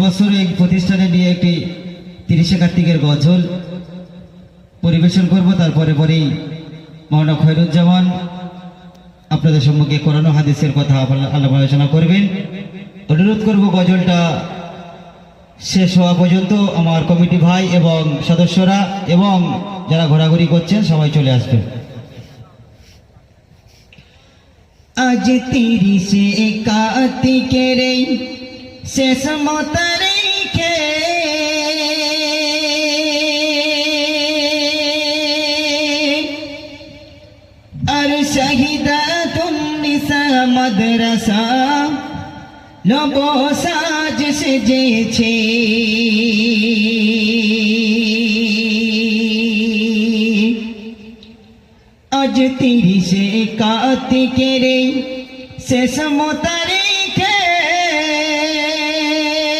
বছর এই প্রতিষ্ঠানে নিয়ে একটি 30 কার্তিকের গজল পরিবেশন করব। তারপরে পরেই মাওলানা খয়রুজ্জামান আপনাদের সম্মুখে কোরআন ও হাদিসের কথা আলোচনা করবেন। অনুরোধ করব গজলটা শেষ হওয়া পর্যন্ত আমার কমিটি ভাই এবং সদস্যরা এবং যারা ঘোরাঘুরি করছেন সবাই চলে আসবেন। আজ 30 কার্তিকের শেষ তারিখে আর শাহিদাতুন নিসা মাদ্রাসা নব সাজ সেজেছে। আজ 30 কার্তিকের শেষ